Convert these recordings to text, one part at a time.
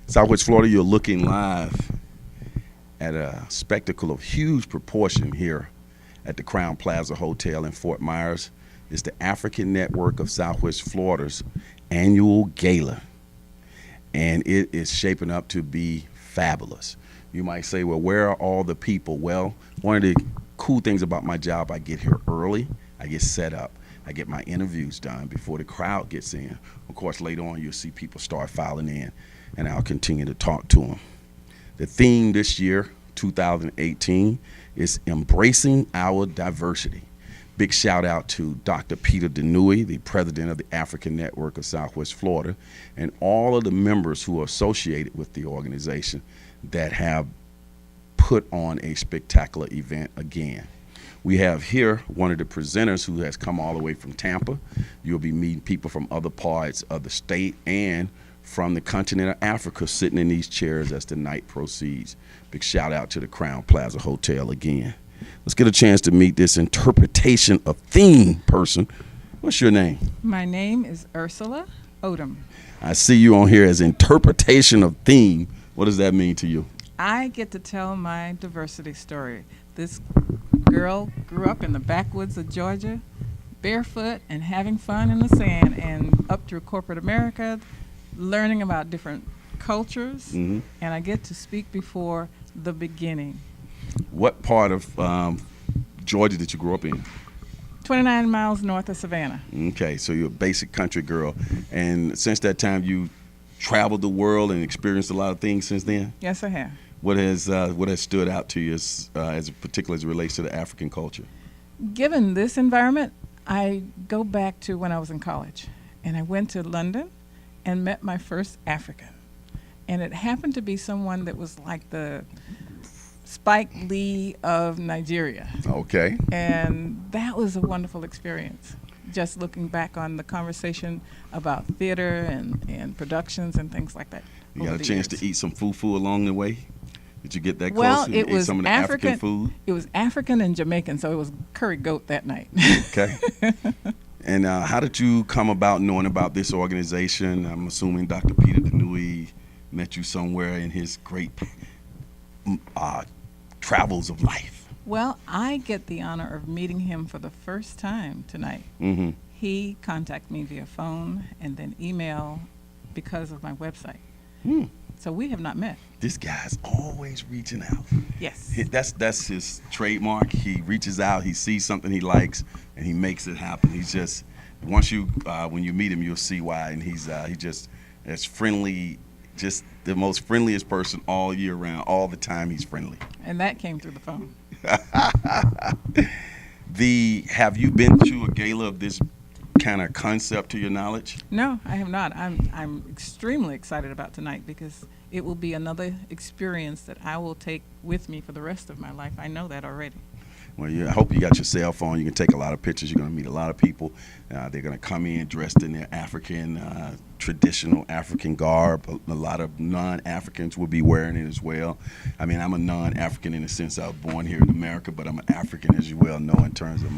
Southwest Florida, you're looking live at a spectacle of huge proportion here at the Crown Plaza Hotel in Fort Myers. It's the African Network of Southwest Florida's annual gala, and it is shaping up to be fabulous. You might say, well, where are all the people? Well, one of the cool things about my job, I get here early, I get set up, I get my interviews done before the crowd gets in. Of course, later on, you'll see people start filing in, and I'll continue to talk to them. The theme this year, 2018, is embracing our diversity. Big shout out to Dr. Peter Nuit, the president of the African Network of Southwest Florida, and all of the members who are associated with the organization that have put on a spectacular event again. We have here one of the presenters who has come all the way from Tampa. You'll be meeting people from other parts of the state and from the continent of Africa sitting in these chairs as the night proceeds. Big shout out to the Crown Plaza Hotel again. Let's get a chance to meet this interpretation of theme person. What's your name? My name is Ersula Odom. I see you on here as interpretation of theme. What does that mean to you? I get to tell my diversity story. This girl grew up in the backwoods of Georgia, barefoot and having fun in the sand, and up through corporate America, learning about different cultures, and I get to speak before the beginning. What part of Georgia did you grow up in? 29 miles north of Savannah. Okay, so you're a basic country girl. And since that time, you traveled the world and experienced a lot of things since then? Yes, I have. What has stood out to you as particularly as it relates to the African culture? Given this environment, I go back to when I was in college, and I went to London and met my first African. And it happened to be someone that was like the Spike Lee of Nigeria. Okay. And that was a wonderful experience. Just looking back on the conversation about theater and productions and things like that. You got a chance to eat some fufu along the way? Did you get that close? Well, and it eat was some of the African food? It was African and Jamaican, so it was curry goat that night. Okay. And how did you come about knowing about this organization? I'm assuming Dr. Peter Denui met you somewhere in his great travels of life. Well, I get the honor of meeting him for the first time tonight. Mm-hmm. He contacted me via phone and then email because of my website. So we have not met. This guy's always reaching out. Yes. That's his trademark. He reaches out, he sees something he likes, and he makes it happen. He's just, once you, when you meet him, you'll see why. And he just as friendly, just the most friendliest person all year round. All the time, he's friendly. And that came through the phone. Have you been to a gala of this kind of concept to your knowledge? No, I have not. I'm extremely excited about tonight because it will be another experience that I will take with me for the rest of my life. I know that already. Well, I hope you got your cell phone. You can take a lot of pictures. You're going to meet a lot of people. They're going to come in dressed in their African, traditional African garb. A lot of non-Africans will be wearing it as well. I mean, I'm a non-African in the sense I was born here in America, but I'm an African, as you well know, in terms of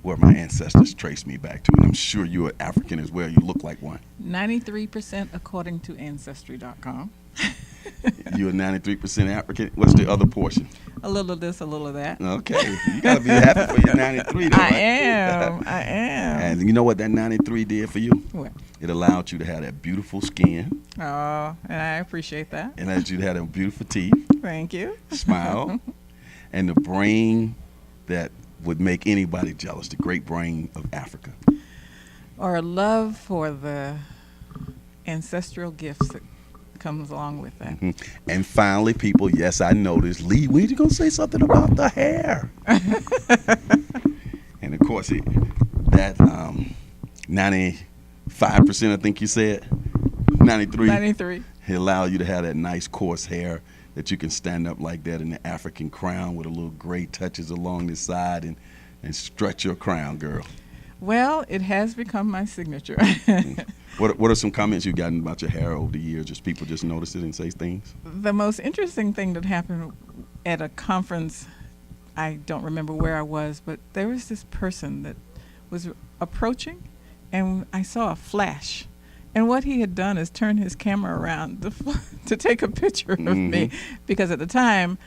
where my ancestors trace me back to. And I'm sure you're an African as well. You look like one. 93% according to Ancestry.com. You're a 93% African. What's the other portion? A little of this, a little of that. Okay. You got to be happy for your 93, though. I right? am. And you know what that 93 did for you? What? It allowed you to have that beautiful skin. Oh, and I appreciate that. It allowed you to have them beautiful teeth. Thank you. Smile. And the brain that would make anybody jealous, the great brain of Africa. Or a love for the ancestral gifts that comes along with that. Mm-hmm. And finally, people, yes, I noticed, Lee, when you going to say something about the hair? And of course, that 95%, I think you said, 93. 93. It allowed you to have that nice coarse hair that you can stand up like that in the African crown with a little gray touches along the side and strut your crown, girl. Well, it has become my signature. What are some comments you've gotten about your hair over the years? Just people just notice it and say things? The most interesting thing that happened at a conference, I don't remember where I was, but there was this person that was approaching, and I saw a flash. And what he had done is turn his camera around to take a picture of me, because at the time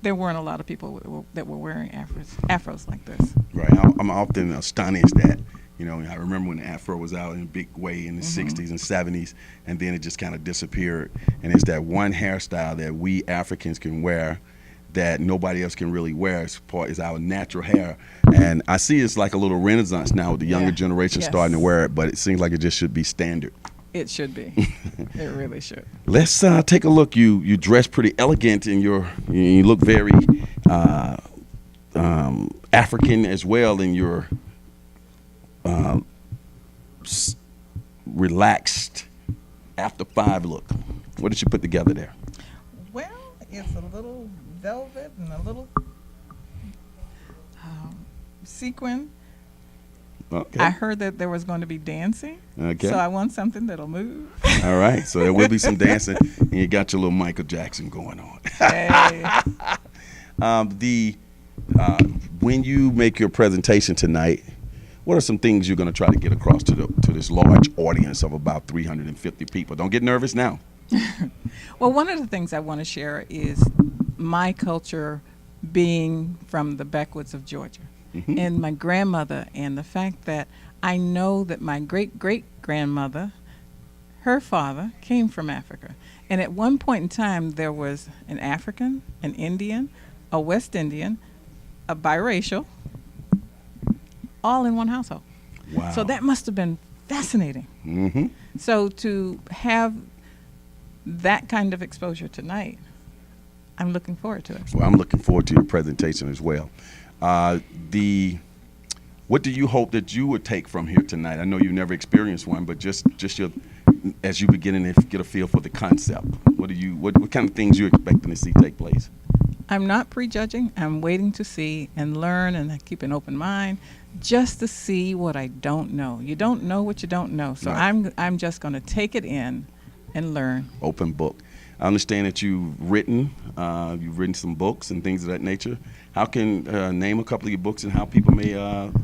there weren't a lot of people that were wearing afros like this. Right. I'm often astonished that, I remember when the afro was out in a big way in the 60s and 70s, and then it just kind of disappeared. And it's that one hairstyle that we Africans can wear that nobody else can really wear. Is our natural hair. And I see it's like a little renaissance now with the younger generation starting to wear it, but it seems like it just should be standard. It should be. It really should. Let's take a look. You dress pretty elegant, and you look very African as well in your relaxed after 5 look. What did you put together there? Well, it's a little velvet and a little sequin. Okay. I heard that there was going to be dancing, so I want something that'll move. All right, so there will be some dancing, and you got your little Michael Jackson going on. Hey. When you make your presentation tonight, what are some things you're going to try to get across to this large audience of about 350 people? Don't get nervous now. Well, one of the things I want to share is my culture being from the backwoods of Georgia. And my grandmother, and the fact that I know that my great-great-grandmother, her father, came from Africa. And at one point in time, there was an African, an Indian, a West Indian, a biracial, all in one household. Wow. So that must have been fascinating. So to have that kind of exposure tonight, I'm looking forward to it. Well, I'm looking forward to your presentation as well. What do you hope that you would take from here tonight? I know you never experienced one, but just as you beginning to get a feel for the concept, what kind of things you expecting to see take place? I'm not prejudging. I'm waiting to see and learn, and I keep an open mind just to see what I don't know. You don't know what you don't know, so right. I'm just going to take it in and learn. Open book. I understand that you've written some books and things of that nature. How can name a couple of your books and how people may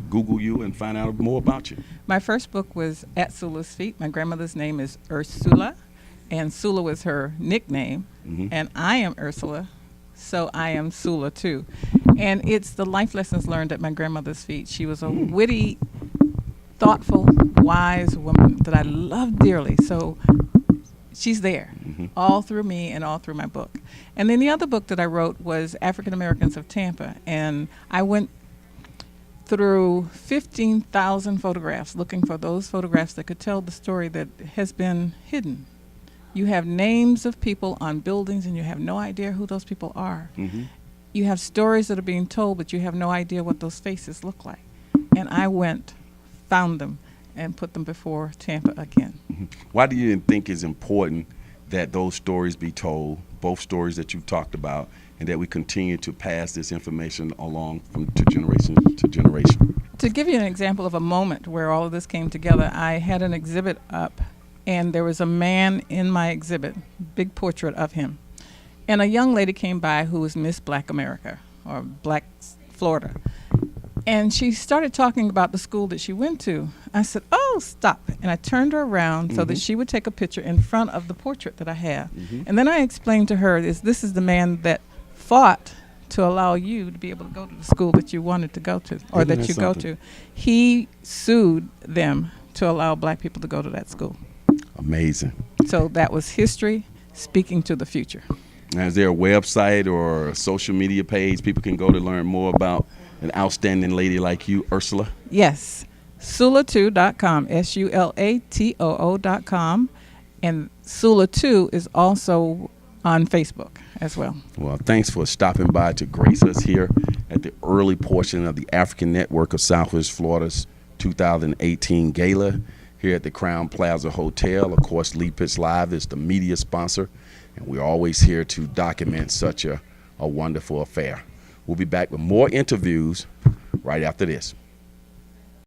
Google you and find out more about you? My first book was At Soulless Feet. My grandmother's name is Ersula, and Sula was her nickname, and I am Ersula, so I am Sula too. And it's the life lessons learned at my grandmother's feet. She was a witty, thoughtful, wise woman that I love dearly. So she's there all through me and all through my book. And then the other book that I wrote was African Americans of Tampa. And I went through 15,000 photographs looking for those photographs that could tell the story that has been hidden. You have names of people on buildings and you have no idea who those people are. You have stories that are being told, but you have no idea what those faces look like. And I went, found them, and put them before Tampa again. Why do you think it's important that those stories be told, both stories that you've talked about, and that we continue to pass this information along from generation to generation? To give you an example of a moment where all of this came together, I had an exhibit up, and there was a man in my exhibit, big portrait of him. And a young lady came by who was Miss Black America, or Black Florida. And she started talking about the school that she went to. I said, oh, stop. And I turned her around so that she would take a picture in front of the portrait that I have. And then I explained to her, this is the man that fought to allow you to be able to go to the school that you wanted to go to, or that you go to. He sued them to allow black people to go to that school. Amazing. So that was history speaking to the future. Now, is there a website or a social media page people can go to learn more about an outstanding lady like you, Ersula? Yes, Sula2.com, SULATOO.com, and Sula2 is also on Facebook as well. Well, thanks for stopping by to grace us here at the early portion of the African Network of Southwest Florida's 2018 Gala here at the Crown Plaza Hotel. Of course, Lee Pitts Live is the media sponsor, and we're always here to document such a wonderful affair. We'll be back with more interviews right after this.